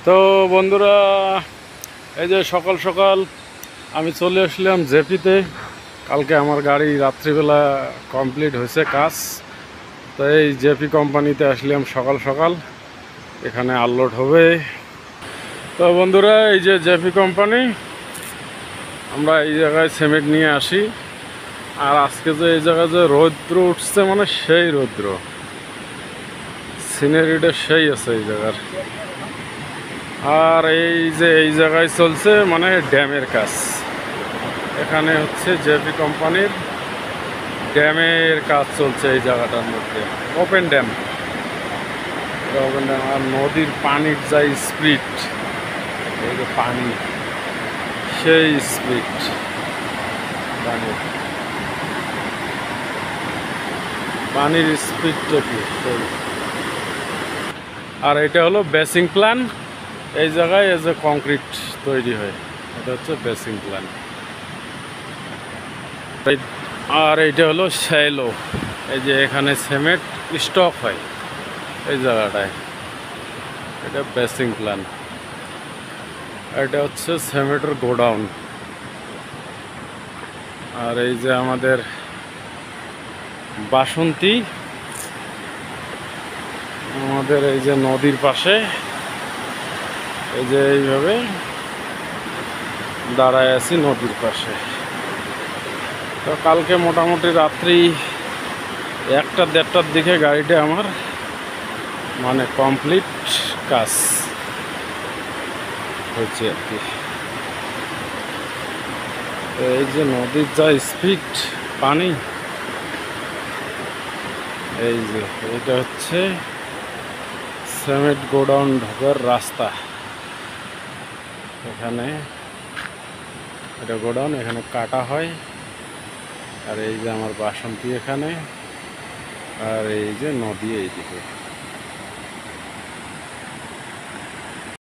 তো বন্ধুরা, এই যে সকাল সকাল আমি চলে আসলাম জেপিতে। কালকে আমার গাড়ি রাত্রিবেলা কমপ্লিট হয়েছে কাজ, তো এই জেপি কোম্পানিতে আসলাম সকাল সকাল। এখানে আনলোড হবে। তো বন্ধুরা, এই যে জেপি কোম্পানি, আমরা এই জায়গায় সিমেন্ট নিয়ে আসি। আর আজকে যে এই জায়গায় যে রৌদ্র উঠছে, মানে সেই রৌদ্র, সিনারিটা সেই আছে এই জায়গার। আর এই যে এই জায়গায় চলছে মানে ড্যামের কাজ। এখানে হচ্ছে জেপি কোম্পানির ড্যামের কাজ চলছে এই জায়গাটার মধ্যে। Open dam, open dam. আর নদীর পানির যা স্পিড, এই যে পানি, সেই স্পিড পানির স্পিডটা কি সেই। আর এটা হলো বেসিং প্ল্যান। এই জায়গায় এই যে কংক্রিট তৈরি হয়, এটা হচ্ছে বেসিং প্ল্যান। আর এইটা হলো শ্যালো। এই যে এখানে সিমেন্ট স্টক হয় এই জায়গাটায়, এটা বেসিং প্ল্যান। এটা হচ্ছে সিমেন্টের গোডাউন। আর এই যে আমাদের বাসন্তী, আমাদের এই যে নদীর পাশে, এই যে এইভাবে দাঁড়ায় আছি নদীর পাশে। তো কালকে মোটামুটি রাত্রি 1টা-1:30টার দিকে গাড়িটা আমার মানে কমপ্লিট কাজ হচ্ছে আর কি। তো এই যে নদীর যা স্পিড পানি, এই যে এটা হচ্ছে সিমেন্ট গোডাউন ঢোকার রাস্তা। এখানে এটা গোডাউন, এখানে কাটা হয়। আর এই যে আমার বাসন্তী এখানে, আর এই যে নদী এইদিকে।